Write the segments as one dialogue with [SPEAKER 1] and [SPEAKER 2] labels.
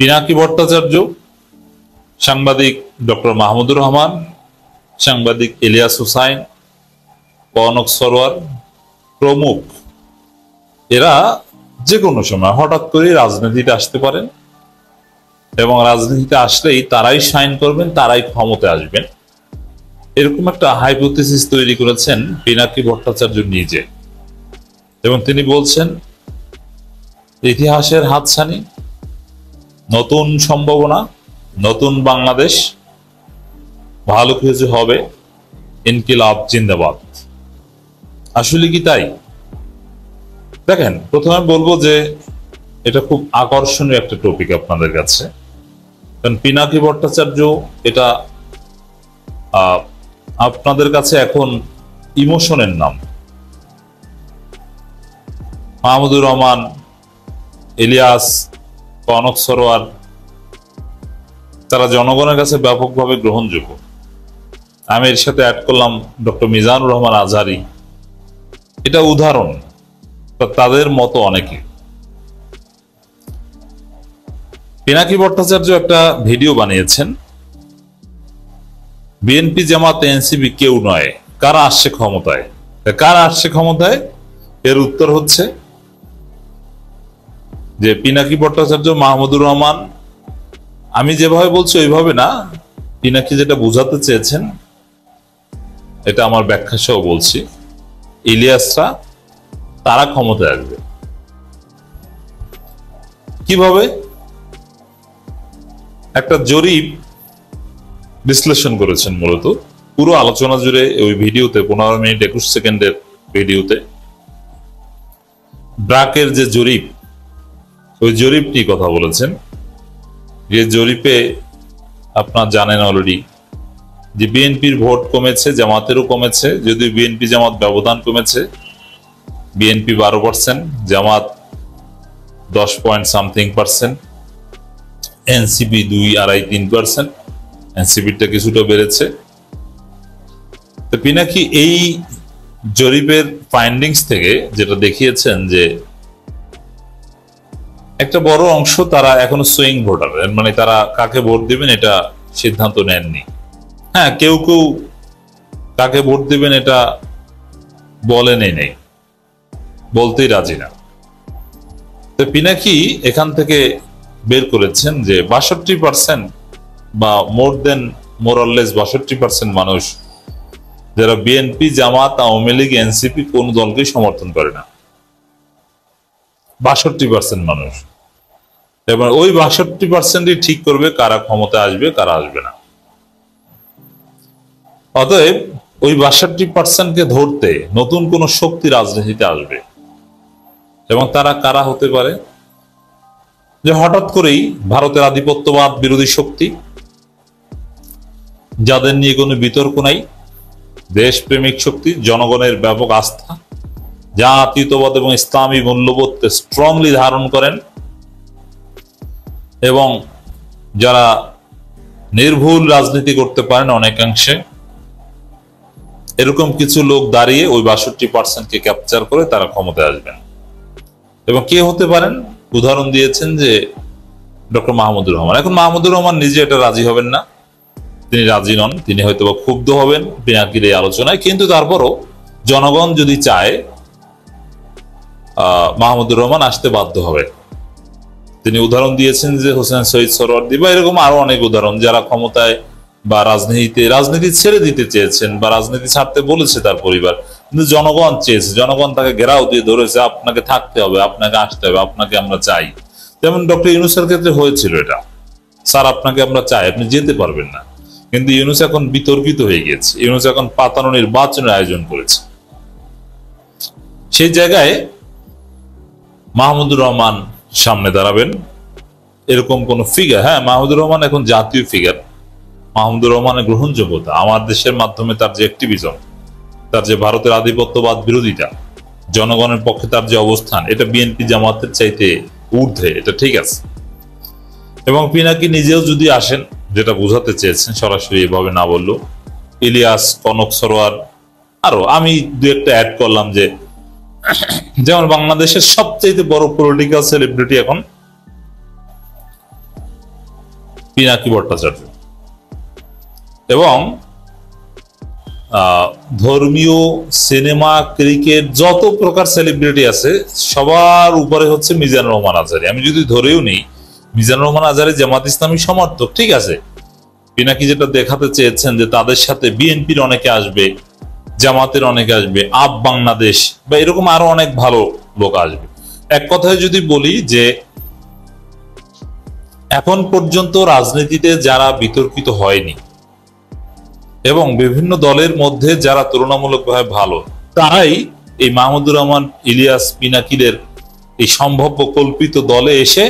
[SPEAKER 1] পিনাকি ভট্টাচার্য, সাংবাদিক ডক্টর মাহমুদুর রহমান, সাংবাদিক ইলিয়াস হুসাইন, কনক সরোয়ার প্রমুখ এরা যে কোনো সময় হঠাৎ করে রাজনীতিতে আসতে পারেন এবং রাজনীতিতে আসলেই তারাই সাইন করবেন, তারাই ক্ষমতায় আসবেন, এরকম একটা হাইপোথিসিস তৈরি করেছেন পিনাকি ভট্টাচার্য নিজে। এবং তিনি বলছেন ইতিহাসের হাতছানি, নতুন সম্ভাবনা, নতুন বাংলাদেশ, ভালো কিছু হবে, ইনকিলাব জিন্দাবাদ। আসলে কি তাই? দেখেন, প্রথমে বলবো যে এটা খুব আকর্ষণীয় একটা টপিক আপনাদের কাছে, কারণ পিনাকি ভট্টাচার্য এটা আপনাদের কাছে এখন ইমোশনের নাম। মাহমুদুর রহমান, ইলিয়াস, কনক সরোয়ার তারা জনগণের কাছে ব্যাপকভাবে গ্রহণযোগ্য। আমি এর সাথে অ্যাড করলাম ডক্টর মিজানুর রহমান আজহারি, এটা উদাহরণ, তাদের মতো অনেকে। পিনাকি ভট্টাচার্য একটা ভিডিও বানিয়েছেন, বিএনপি জামাত এনসিপি কেউ নয়, কারা আসছে ক্ষমতায়? কারা আসছে ক্ষমতায়? এর উত্তর হচ্ছে যে পিনাকি ভট্টাচার্য, মাহমুদুর রহমান, আমি যেভাবে বলছি ওইভাবে না, পিনাকি যেটা বোঝাতে চেয়েছেন এটা আমার ব্যাখ্যা সহ বলছি, ইলিয়াসরা তারা ক্ষমতায় আসবে। কিভাবে? একটা জরিপ বিশ্লেষণ করেছেন মূলত, পুরো আলোচনা জুড়ে ওই ভিডিওতে 15 মিনিট 21 সেকেন্ডের ভিডিওতে ব্রাকের যে জরিপ, ওই জরিপটি কথা বলেছেন। যে জরিপে আপনারা জানেন অলরেডি যে বিএনপির ভোট কমেছে, জামাতেরও কমেছে, যদিও বিএনপি জামাত ব্যবধান কমেছে, বিএনপি 12%, জামাত 10.something%, এনসিপি 2.5-3%, এনসিপিটা কিছুটা বেড়েছে। তো পিনাকি এই জরিপের ফাইন্ডিংস থেকে যেটা দেখিয়েছেন যে একটা বড় অংশ তারা এখনো সুইং ভোটার, মানে তারা কাকে ভোট দিবেন এটা সিদ্ধান্ত নেননি। হ্যাঁ, কেউ কেউ কাকে ভোট দিবেন এটা বলেনই নেই, বলতেই রাজি না। তো পিনাকি এখান থেকে বের করেছেন যে 62% বা মোর অর লেস 62% মানুষ যারা বিএনপি, জামাত, আওয়ামী লীগ, এনসিপি কোন দলকেই সমর্থন করে না। 62% মানুষ। এবার ওই 62%ই ঠিক করবে কারা ক্ষমতায় আসবে, কারা আসবে না। অতএব ওই 62%কে ধরতে নতুন কোন শক্তি রাজনীতিতে আসবে, এবং তারা কারা হতে পারে? যে হঠাৎ করেই ভারতের আধিপত্যবাদ বিরোধী শক্তি, যাদের নিয়ে কোনো বিতর্ক নাই, দেশপ্রেমিক শক্তি, জনগণের ব্যাপক আস্থা, জাতীয়তাবাদ এবং ইসলামী মূল্যবোধকে স্ট্রংলি ধারণ করেন, এবং যারা নির্ভুল রাজনীতি করতে পারেন অনেকাংশে, এরকম কিছু লোক দাঁড়িয়ে ওই 62%কে ক্যাপচার করে তারা ক্ষমতায় আসবেন। এবং কে হতে পারেন? উদাহরণ দিয়েছেন যে ডক্টর মাহমুদুর রহমান। এখন মাহমুদুর রহমান নিজে এটা রাজি হবেন না, তিনি রাজি নন, তিনি হয়তো বা ক্ষুব্ধ হবেন পিনাকির এই আলোচনায়, কিন্তু তারপরও জনগণ যদি চায় মাহমুদুর রহমান আসতে বাধ্য হবে। তিনি উদাহরণ দিয়েছেন যে হোসেন শহীদ সরওয়ার্দী বা এরকম আরো অনেক উদাহরণ, যারা ক্ষমতায় বা রাজনীতি ছেড়ে দিতে চেয়েছেন বা রাজনীতি ছাড়তে বলেছে তার পরিবার, কিন্তু জনগণ চেয়েছে, জনগণ তাকে ঘেরাও দিয়ে ধরেছে, আপনাকে থাকতে হবে, আপনাকে আসতে হবে, আপনাকে আমরা চাই। যেমন ডক্টর ইউনূসের ক্ষেত্রে হয়েছিল এটা, স্যার আপনাকে আমরা চাই, আপনি যেতে পারবেন না। কিন্তু ইউনূস এখন বিতর্কিত হয়ে গেছে, ইউনূস এখন পাতানো নির্বাচনের আয়োজন করেছে। সেই জায়গায় মাহমুদুর রহমান সামনে দাঁড়াবেন এরকম কোন ফিগার, হ্যাঁ মাহমুদুর রহমান এখন জাতীয় ফিগার, মাহমুদুর রহমানের গ্রহণযোগ্যতা, আমার দেশের মাধ্যমে তার যে অ্যাক্টিভিজম, তার যে ভারতের আধিপত্যবাদ বিরোধিতা, জনগণের পক্ষে তার যে অবস্থান, এটা বিএনপি জামাতের চাইতে ঊর্ধ্বে, এটা ঠিক আছে। এবং পিনাকি নিজেও যদি আসেন, যেটা বোঝাতে চেয়েছেন, সরাসরি এভাবে না বললো, ইলিয়াস, কনক সরোয়ার, আরো আমি দু একটা অ্যাড করলাম, যে যেমন বাংলাদেশের সবচেয়ে বড় পলিটিক্যাল সেলিব্রিটি এখন পিনাকি ভট্টাচার্য। এবং ধর্মীয়, সিনেমা, ক্রিকেট, যত প্রকার সেলিব্রিটি আছে সবার উপরে হচ্ছে মিজানুর রহমান আজহারী। আমি যদি ধরেও নেই মিজানুর রহমান আজহারী জামাত ইসলামী সমর্থক, ঠিক আছে, পিনাকি যেটা দেখাতে চেয়েছেন যে তাদের সাথে বিএনপির অনেকে আসবে, জামাতের অনেকে আসবে, আপ বাংলাদেশ বা এরকম আরো অনেক ভালো লোক আসবে। এক কথায় যদি বলি যে এখন পর্যন্ত রাজনীতিতে যারা বিতর্কিত হয়নি এবং বিভিন্ন দলের মধ্যে যারা তুলনামূলকভাবে ভালো, তারাই এই মাহমুদুর রহমান, ইলিয়াস, পিনাকিদের এই সম্ভাব্য কল্পিত দলে এসে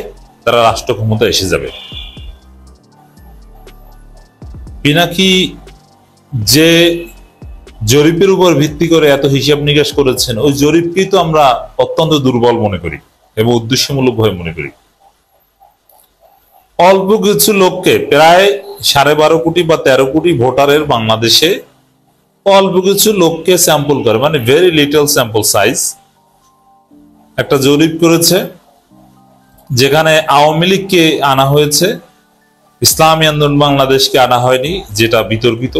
[SPEAKER 1] তারা রাষ্ট্র ক্ষমতা এসে যাবে। পিনাকি যে জরিপের উপর ভিত্তি করে এত হিসাব নিকাশ করেছেন, ওই জরিপকেই তো আমরা অত্যন্ত দুর্বল মনে করি এবং উদ্দেশ্যমূলকভাবে মনে করি। অল্প কিছু লোককে, প্রায় 12.5 কোটি বা 13 কোটি ভোটারের বাংলাদেশে অল্প কিছু লোককে স্যাম্পল করে, মানে ভেরি লিটল স্যাম্পল সাইজ, একটা জরিপ করেছে যেখানে আওয়ামী লীগকে আনা হয়েছে, ইসলামী আন্দোলন বাংলাদেশকে আনা হয়নি, যেটা বিতর্কিত।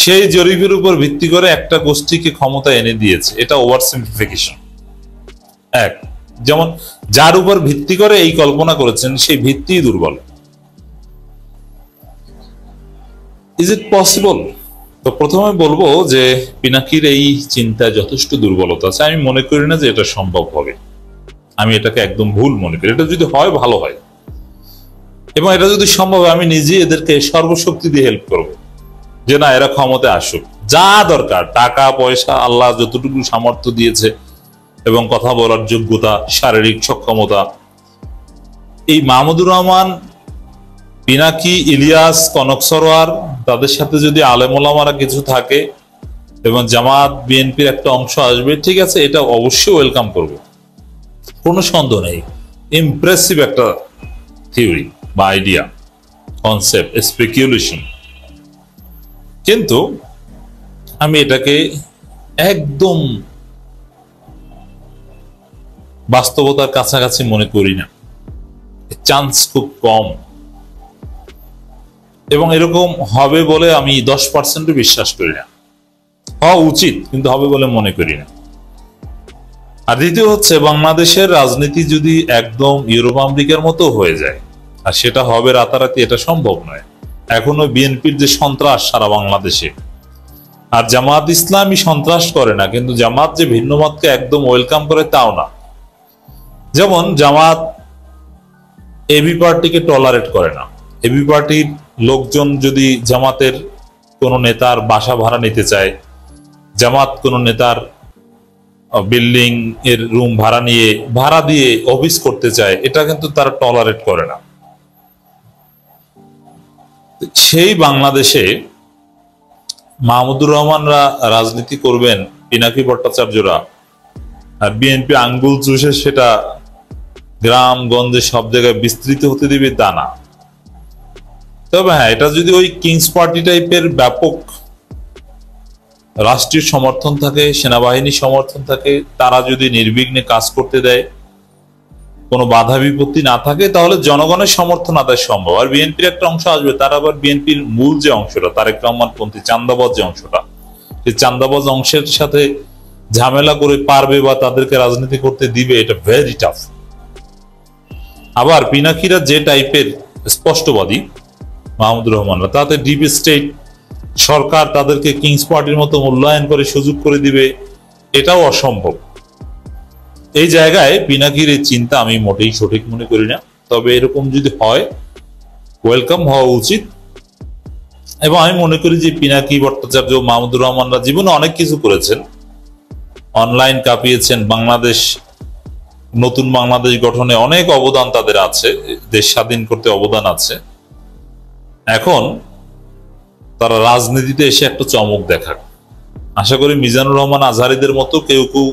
[SPEAKER 1] সেই জরিপের উপর ভিত্তি করে একটা গোষ্ঠীকে ক্ষমতা এনে দিয়েছে। এটা ওভার সিম্পলিফিকেশন। এক, যেমন যার উপর ভিত্তি করে এই কল্পনা করেছেন সেই ভিত্তি দুর্বল। Is it possible? তো প্রথমে বলবো যে পিনাকির এই চিন্তায় যথেষ্ট দুর্বলতা আছে। আমি মনে করি না যে এটা সম্ভব হবে। আমি এটাকে একদম ভুল মনে করি। এটা যদি হয় ভালো হয়, এবং এটা যদি সম্ভব হয় আমি নিজে এদেরকে সর্বশক্তি দিয়ে হেল্প করব যে না, এরা ক্ষমতায় আসুক, যা দরকার টাকা পয়সা আল্লাহ যতটুকু সামর্থ্য দিয়েছে এবং কথা বলার যোগ্যতা, শারীরিক সক্ষমতা, এই মাহমুদুর রহমান, পিনাকি, ইলিয়াস, কনক সরোয়ার, তাদের সাথে যদি আলেম ওলামারা কিছু থাকে এবং জামাত বিএনপির একটা অংশ আসবে, ঠিক আছে, এটা অবশ্যই ওয়েলকাম করব, কোনো সন্দেহ নেই। ইমপ্রেসিভ একটা থিওরি বা আইডিয়া, কনসেপ্ট, স্পেকুলেশন। কিন্তু আমি এটাকে একদম বাস্তবতার কাছাকাছি মনে করি না। চান্স খুব কম, এবং এরকম হবে বলে আমি 10% বিশ্বাস করি না। হওয়া উচিত, কিন্তু হবে বলে মনে করি না। আর দ্বিতীয় হচ্ছে, বাংলাদেশের রাজনীতি যদি একদম ইউরোপ আমেরিকার মতো হয়ে যায়, আর সেটা হবে রাতারাতি, এটা সম্ভব নয়। এখনো বিএনপির যে সন্ত্রাস সারা বাংলাদেশে, আর জামাত ইসলামী সন্ত্রাস করে না, কিন্তু জামাত যে ভিন্ন মতকে একদম ওয়েলকাম করে তাও না। যেমন জামাত এবি পার্টিকে টলারেট করে না। এবি পার্টির লোকজন যদি জামাতের কোন নেতার বাসা ভাড়া নিতে চায়, জামাত কোন নেতার বিল্ডিং এর রুম ভাড়া দিয়ে অফিস করতে চায়, এটা কিন্তু তারা টলারেট করে না। সেই বাংলাদেশে মাহমুদুর রহমানরা রাজনীতি করবেন, পিনাকি ভট্টাচার্যরা, আর বিএনপি আঙ্গুল চুষে সেটা গ্রামগঞ্জে সব জায়গায় বিস্তৃত হতে দিবে তা না। তবে হ্যাঁ, এটা যদি ওই কিংস পার্টি টাইপের ব্যাপক রাষ্ট্রীয় সমর্থন থাকে, সেনাবাহিনী সমর্থন থাকে, তারা যদি নির্বিঘ্নে কাজ করতে দেয়, কোনো বাধা বিপত্তি না থাকে, তাহলে জনগণের সমর্থন আদায় সম্ভব। আর বিএনপির একটা অংশ আসবে, তার আবার বিএনপির মূল যে অংশটা, তারেক রহমানপন্থী চান্দাবাজ যে অংশটা, সেই চান্দাবাজ অংশের সাথে ঝামেলা করে পারবে বা তাদেরকে রাজনীতি করতে দিবে, এটা ভেরি টাফ। আবার পিনাকিরা যে টাইপের স্পষ্টবাদী মাহমুদুর রহমানরা, তাতে ডিপ স্টেট সরকার তাদেরকে কিংস পার্টির মতো মূল্যায়ন করে সুযোগ করে দিবে, এটাও অসম্ভব। এই জায়গায় পিনাকির এই চিন্তা আমি মোটেই সঠিক মনে করি না। তবে এরকম যদি হয়, ওয়েলকাম হওয়া উচিত। এবং আমি মনে করি যে পিনাকি ভট্টাচার্য, মাহমুদুর রহমানরা জীবনে অনেক কিছু করেছেন, অনলাইন কাঁপিয়েছেন, বাংলাদেশ, নতুন বাংলাদেশ গঠনে অনেক অবদান তাদের আছে, দেশ স্বাধীন করতে অবদান আছে। এখন তারা রাজনীতিতে এসে একটা চমক দেখাক। আশা করি মিজানুর রহমান, আজহারীদের মতো কেউ কেউ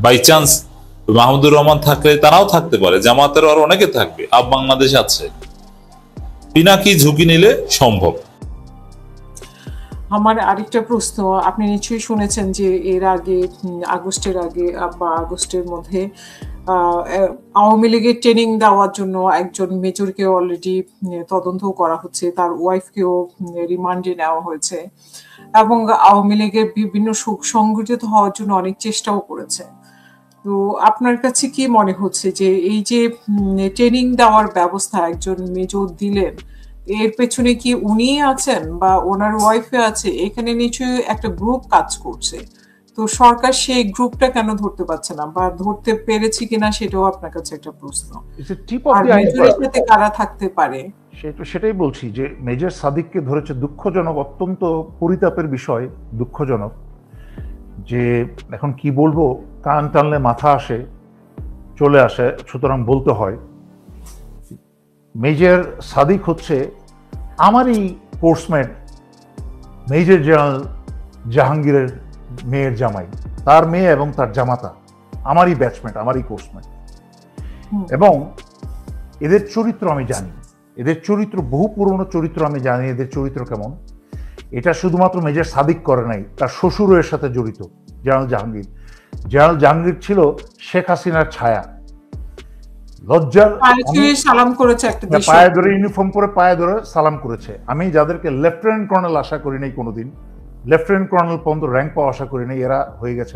[SPEAKER 1] বাই চান্স, মাহমুদুর রহমান থাকলে তারাও থাকতে পারে, জামাতের আর অনেকে থাকবে, আপ বাংলাদেশ আছে। পিনাকি ঝুঁকি নিলে সম্ভব।
[SPEAKER 2] আমার আরেকটা প্রশ্ন, আপনি নিশ্চয়ই শুনেছেন যে এর আগে আগস্টের আগে বা আগস্টের মধ্যে আওয়ামী লীগের ট্রেনিং দেওয়ার জন্য একজন মেজরকে অলরেডি তদন্ত করা হচ্ছে, তার ওয়াইফকেও রিমান্ডে নেওয়া হয়েছে এবং আওয়ামী লীগের বিভিন্ন সংগঠিত হওয়ার জন্য অনেক চেষ্টাও করেছে। তো আপনার কাছে কি মনে হচ্ছে যে এই যে ট্রেনিং দেওয়ার ব্যবস্থা একজন মেজর দিলেন, এর পেছনে কি উনি আছেন বা ওনার ওয়াইফে আছে? এখানে নিশ্চয়ই একটা গ্রুপ কাজ করছে। তো সরকার সেই গ্রুপটা কেন ধরতে পারছে না বা ধরতে পেরেছে কিনা সেটাও আপনার কাছে একটা প্রশ্ন। আর মেজরের সাথে কারা থাকতে পারে?
[SPEAKER 3] সেটাই বলছি যে মেজর সাদিককে ধরেছে, দুঃখজনক, অত্যন্ত পরিতাপের বিষয়, দুঃখজনক যে এখন কি বলবো, কান টানলে মাথা আসে, চলে আসে, সুতরাং বলতে হয়। মেজর সাদিক হচ্ছে আমারই কোর্সমেট মেজর জেনারেল জাহাঙ্গীরের মেয়ের জামাই, তার মেয়ে এবং তার জামাতা আমারই ব্যাচমেট, আমারই কোর্সমেট। এবং এদের চরিত্র আমি জানি, এদের চরিত্র বহু পুরনো চরিত্র আমি জানি, এদের চরিত্র কেমন। এটা শুধুমাত্র মেজর সাদিক করে নাই, তার শ্বশুরও এর সাথে জড়িত। জেনারেল জাহাঙ্গীর, জেনারেল জাহাঙ্গীর ছিল শেখ হাসিনার ছায়া। লজ্জার
[SPEAKER 2] সালাম করেছে, একটা
[SPEAKER 3] পায়ে ধরে ইউনিফর্ম পরে পায়ে ধরে সালাম করেছে। আমি যাদেরকে লেফটেন্যান্ট কর্নেল আশা করি নাই কোনোদিন, লেফটেন্যান্ট কর্নেল পর্যন্ত র্যাঙ্ক পাওয়া আশা করি নাই, এরা হয়ে গেছে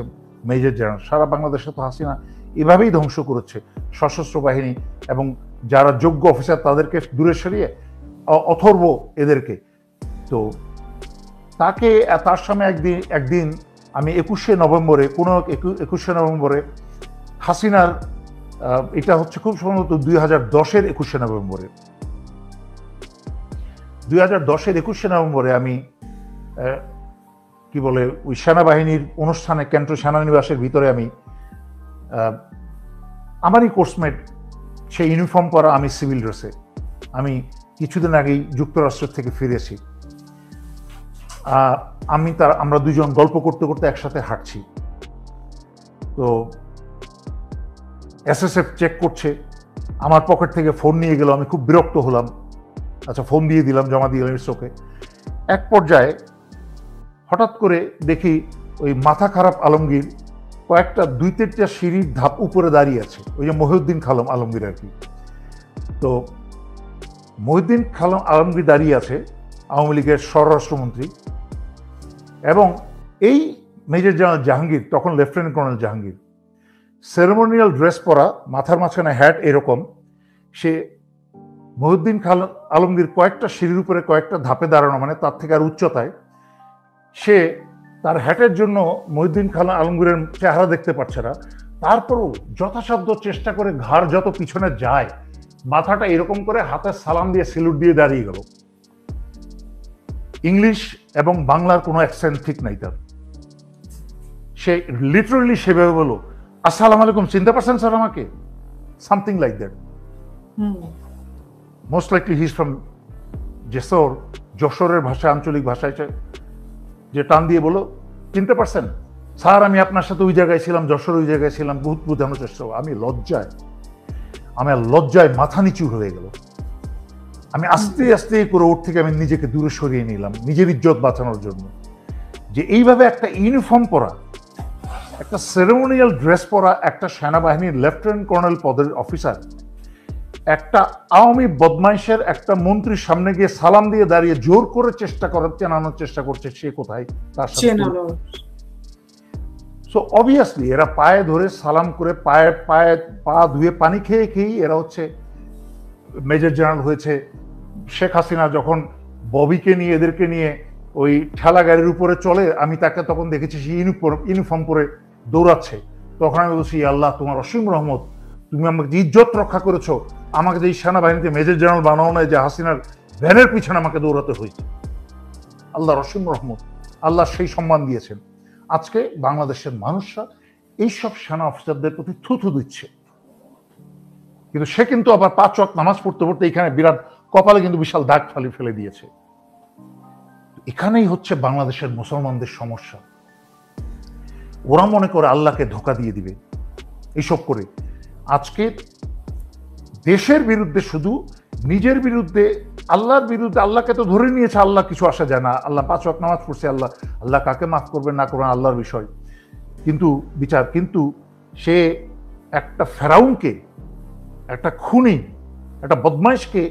[SPEAKER 3] মেজর জেনারেল। সারা বাংলাদেশে তো হাসিনা এভাবেই ধ্বংস করেছে সশস্ত্র বাহিনী এবং যারা যোগ্য অফিসার তাদেরকে দূরে সরিয়ে অথর্ব এদেরকে। তো তাকে, তার সামনে একদিন আমি 21শে নভেম্বরে হাসিনার, এটা হচ্ছে খুব সম্ভবত 2010-এর 21শে নভেম্বরে, 2010-এর 21শে নভেম্বরে আমি কি বলে ওই সেনাবাহিনীর অনুষ্ঠানে ক্যান্টো সেনানিবাসের ভিতরে আমি আমারই কোর্সমেট, সেই ইউনিফর্ম পরা, আমি সিভিল ড্রেসে, আমি কিছুদিন আগেই যুক্তরাষ্ট্র থেকে ফিরেছি। আমরা দুজন গল্প করতে করতে একসাথে হাঁটছি। তো এসএসএফ চেক করছে, আমার পকেট থেকে ফোন নিয়ে গেল, আমি খুব বিরক্ত হলাম। আচ্ছা, ফোন দিয়ে দিলাম, জমা দিয়ে দিলাম, ইটস ওকে। এক পর্যায়ে হঠাৎ করে দেখি ওই মাথা খারাপ আলমগীর কয়েকটা 2-3টা সিঁড়ির ধাপ উপরে দাঁড়িয়ে আছে, ওই যে মহিউদ্দিন খালম আলমগীর আর কি। তো মহিউদ্দিন খালম আলমগীর দাঁড়িয়ে আছে, আওয়ামী লীগের স্বরাষ্ট্রমন্ত্রী, এবং এই মেজর জেনারেল জাহাঙ্গীর, তখন লেফটেন্যান্ট কর্নেল জাহাঙ্গীর, সেরেমোনিয়াল ড্রেস পরা, মাথার মাঝখানে হ্যাট এরকম। সে মহিউদ্দিন খালম আলমগীর কয়েকটা সিঁড়ির উপরে কয়েকটা ধাপে দাঁড়ানো, মানে তার থেকে আর উচ্চতায়। সে তার হ্যাটের জন্য মহিউদ্দিন খালম আলমগীরের চেহারা দেখতে পাচ্ছে না, তারপরও যথাসাধ্য চেষ্টা করে ঘাড় যত পিছনে যায়, মাথাটা এরকম করে হাতে সালাম দিয়ে সেলুট দিয়ে দাঁড়িয়ে গেল। ইংলিশ এবং বাংলার কোনো অ্যাকসেন্ট ঠিক নাই তার। সে লিটারালি সেভাবে বলল, আসসালামু আলাইকুম, চিনতে পারছেন স্যার আমাকে? Something like that. Most likely he is from যশোরের ভাষায়, আঞ্চলিক ভাষায় যে টান দিয়ে বলো, চিনতে পারছেন স্যার? আমি আপনার সাথে ওই জায়গায় ছিলাম, যশোর ওই জায়গায় ছিলাম, বহুত বোঝানোর চেষ্টা। আমার লজ্জায় মাথা নিচু হয়ে গেল। আমি আস্তে আস্তে করে ওর থেকে আমি নিজেকে দূরে সরিয়ে নিলাম, নিজের ইজ্জত বাঁচানোর জন্য। যে এইভাবে একটা ইউনিফর্ম পরা, একটা সেরেমোনিয়াল ড্রেস পরা একটা সেনাবাহিনীর লেফটেন্যান্ট কর্নেল পদের অফিসার একটা আওয়ামী বদমাইশের একটা মন্ত্রীর সামনে গিয়ে সালাম দিয়ে দাঁড়িয়ে জোর করে চেনানোর চেষ্টা করছে সে কোথায়, তার সাথে। সো অবভিয়াসলি এরা পায়ে ধরে সালাম করে, পা ধুয়ে পানি খেয়ে খেয়েই এরা হচ্ছে মেজর জেনারেল হয়েছে। শেখ হাসিনা যখন ববিকে নিয়ে, এদেরকে নিয়ে ওই ঠেলা গাড়ির উপরে চলে, আমি তাকে তখন দেখেছি সে ইউনিফর্ম পরে দৌড়াচ্ছে। তখন আমি বলছি, আল্লাহ তোমার অসীম রহমত, তুমি আমাকে যে ইজ্জত রক্ষা করেছো, আমাকে যে সেনাবাহিনীতে মেজর জেনারেল বানাও নাই, যে হাসিনার ভ্যানের পিছনে আমাকে দৌড়াতে হয়েছে, আল্লাহর অসীম রহমত, আল্লাহ সেই সম্মান দিয়েছেন। আজকে বাংলাদেশের মানুষরা এইসব সেনা অফিসারদের প্রতি থুথু দিচ্ছে, কিন্তু সে কিন্তু আবার 5 ওয়াক্ত নামাজ পড়তে পড়তে এখানে বিরাট কপালে কিন্তু বিশাল দাগ ফেলে দিয়েছে। এখানেই হচ্ছে বাংলাদেশের মুসলমানদের সমস্যা। ওরা মনে করে আল্লাহকে ধোঁকা দিয়ে দিবে এইসব করে। আজকে দেশের বিরুদ্ধে, শুধু নিজের বিরুদ্ধে আল্লাহর বিরুদ্ধে, আল্লাহকে তো ধরে নিয়েছে, আল্লাহ কিছু আসা যায় না, আল্লাহ 5 ওয়াক্ত নামাজ পড়ছে, আল্লাহ আল্লাহ কাকে মাফ করবেন না করবেন আল্লাহর বিষয়, কিন্তু বিচার। কিন্তু সে একটা ফেরাউনকে, একটা খুনি, একটা বদমাইশকে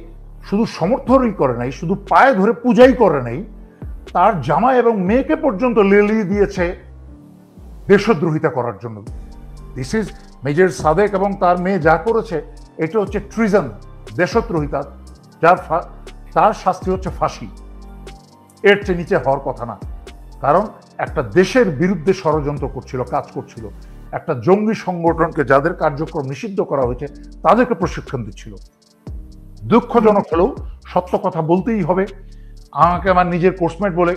[SPEAKER 3] শুধু সমর্থনই করে নাই, শুধু পায়ে ধরে পূজাই করে নাই, তার জামাই এবং মেয়েকে পর্যন্ত লেলিয়ে দিয়েছে দেশদ্রোহিতা করার জন্য। দিস ইজ মেজর সাদেক এবং তার মেয়ে যা করেছে এটা হচ্ছে ট্রিজন, দেশদ্রোহিতা, তার শাস্তি হচ্ছে ফাঁসি। এর চেয়ে নিচে হওয়ার কথা না। কারণ একটা দেশের বিরুদ্ধে ষড়যন্ত্র করছিল, কাজ করছিল, একটা জঙ্গি সংগঠনকে যাদের কার্যক্রম নিষিদ্ধ করা হয়েছে তাদেরকে প্রশিক্ষণ দিচ্ছিল। দুঃখজনক হলেও সত্য কথা বলতেই হবে। আমাকে আমার নিজের কোর্সমেট বলে,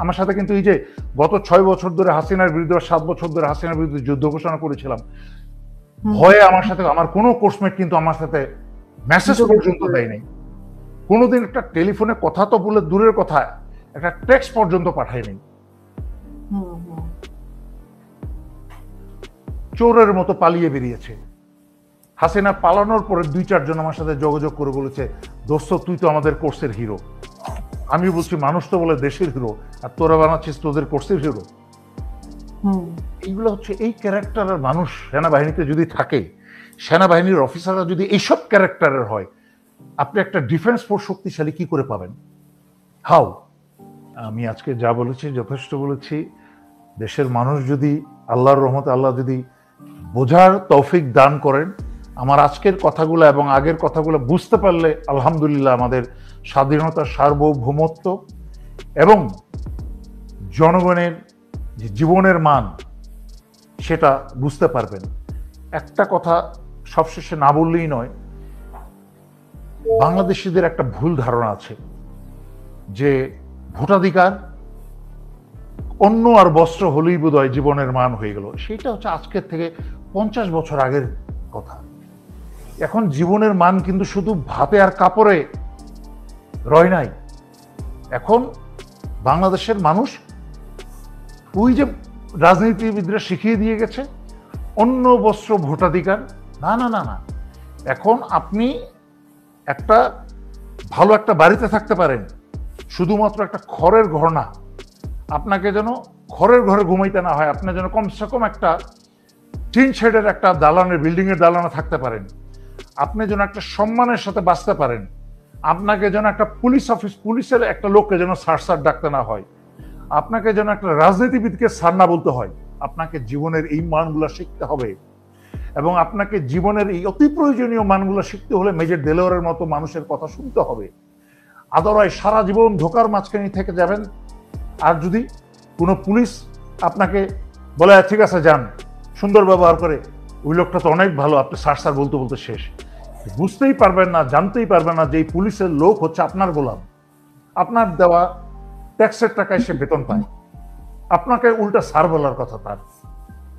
[SPEAKER 3] আমার সাথে কিন্তু এই যে গত 6 বছর ধরে হাসিনার বিরুদ্ধে, 7 বছর ধরে হাসিনার বিরুদ্ধে যুদ্ধ ঘোষণা করেছিলাম, ভয়ে আমার সাথে আমার কোনো কোর্সমেট কিন্তু আমার সাথে মেসেজ পর্যন্ত দেয় নাই, কোনোদিন একটা টেলিফোনে কথা তো বলে দূরের কথা, একটা টেক্সট পর্যন্ত পাঠায় নাই। চোরের মতো পালিয়ে বেরিয়েছে। হাসিনা পালানোর পরে 2-4 জন আমার সাথে যোগাযোগ করে বলেছে, দোস্ত তুই তো আমাদের কোর্সের হিরো। আমি বলছি মানুষ তো বলে দেশের হিরো, আর তোরা বানাচ্ছিস তোদের কোর্সের হিরো। এইগুলো হচ্ছে এই ক্যারেক্টারের মানুষ সেনাবাহিনীতে যদি থাকে, সেনাবাহিনীর অফিসাররা যদি এইসব ক্যারেক্টারের হয়, আপনি একটা ডিফেন্স ফোর্স শক্তিশালী কি করে পাবেন? হাউ? আমি আজকে যা বলেছি যথেষ্ট বলেছি। দেশের মানুষ যদি আল্লাহর রহমতে আল্লাহ যদি বোঝার তৌফিক দান করেন, আমার আজকের কথাগুলো এবং আগের কথাগুলো বুঝতে পারলে আলহামদুলিল্লাহ আমাদের স্বাধীনতা, সার্বভৌমত্ব এবং জনগণের যে জীবনের মান সেটা বুঝতে পারবেন। একটা কথা সবশেষে না বললেই নয়, বাংলাদেশিদের একটা ভুল ধারণা আছে যে ভোটাধিকার অন্য আর বস্ত্র হলেই বোধহয় জীবনের মান হয়ে গেল। সেটা হচ্ছে আজকের থেকে 50 বছর আগের কথা। এখন জীবনের মান কিন্তু শুধু ভাতে আর কাপড়ে রয় নাই। এখন বাংলাদেশের মানুষ ওই যে রাজনীতিবিদরা শিখিয়ে দিয়ে গেছে অন্য বস্ত্র ভোটাধিকার, না না না না। এখন আপনি একটা ভালো একটা বাড়িতে থাকতে পারেন, শুধুমাত্র একটা খড়ের ঘর না, আপনাকে যেন খড়ের ঘরে ঘুমাইতে না হয়, আপনি যেন কমসে কম একটা টিন শেডের একটা দালানের, বিল্ডিং এর দালানে থাকতে পারেন, আপনি যেন একটা সম্মানের সাথে বাঁচতে পারেন, আপনাকে যেন একটা পুলিশের একটা লোককে যেন স্যার ডাকতে না হয়, আপনাকে যেন একটা রাজনীতিবিদকে স্যার না বলতে হয়। আপনাকে জীবনের এই মানগুলো শিখতে হবে এবং আপনাকে জীবনের এই অতি প্রয়োজনীয় মানগুলো শিখতে হলে মেজর দেলোয়ারের মতো মানুষের কথা শুনতে হবে। আদারওয়াইজ সারা জীবন ধোকার মাঝখানে থেকে যাবেন। আর যদি কোনো পুলিশ আপনাকে বলে ঠিক আছে যান, সুন্দর ব্যবহার করে, ওই লোকটা তো অনেক ভালো, আপনি স্যার বলতে বলতে শেষ, বুঝতেই পারবেন না, জানতেই পারবেন না যে এই পুলিশের লোক হচ্ছে আপনার গোলাম, আপনার দেওয়া ট্যাক্সের টাকায় সে বেতন পায়, আপনাকে উল্টা স্যার বলার কথা তার।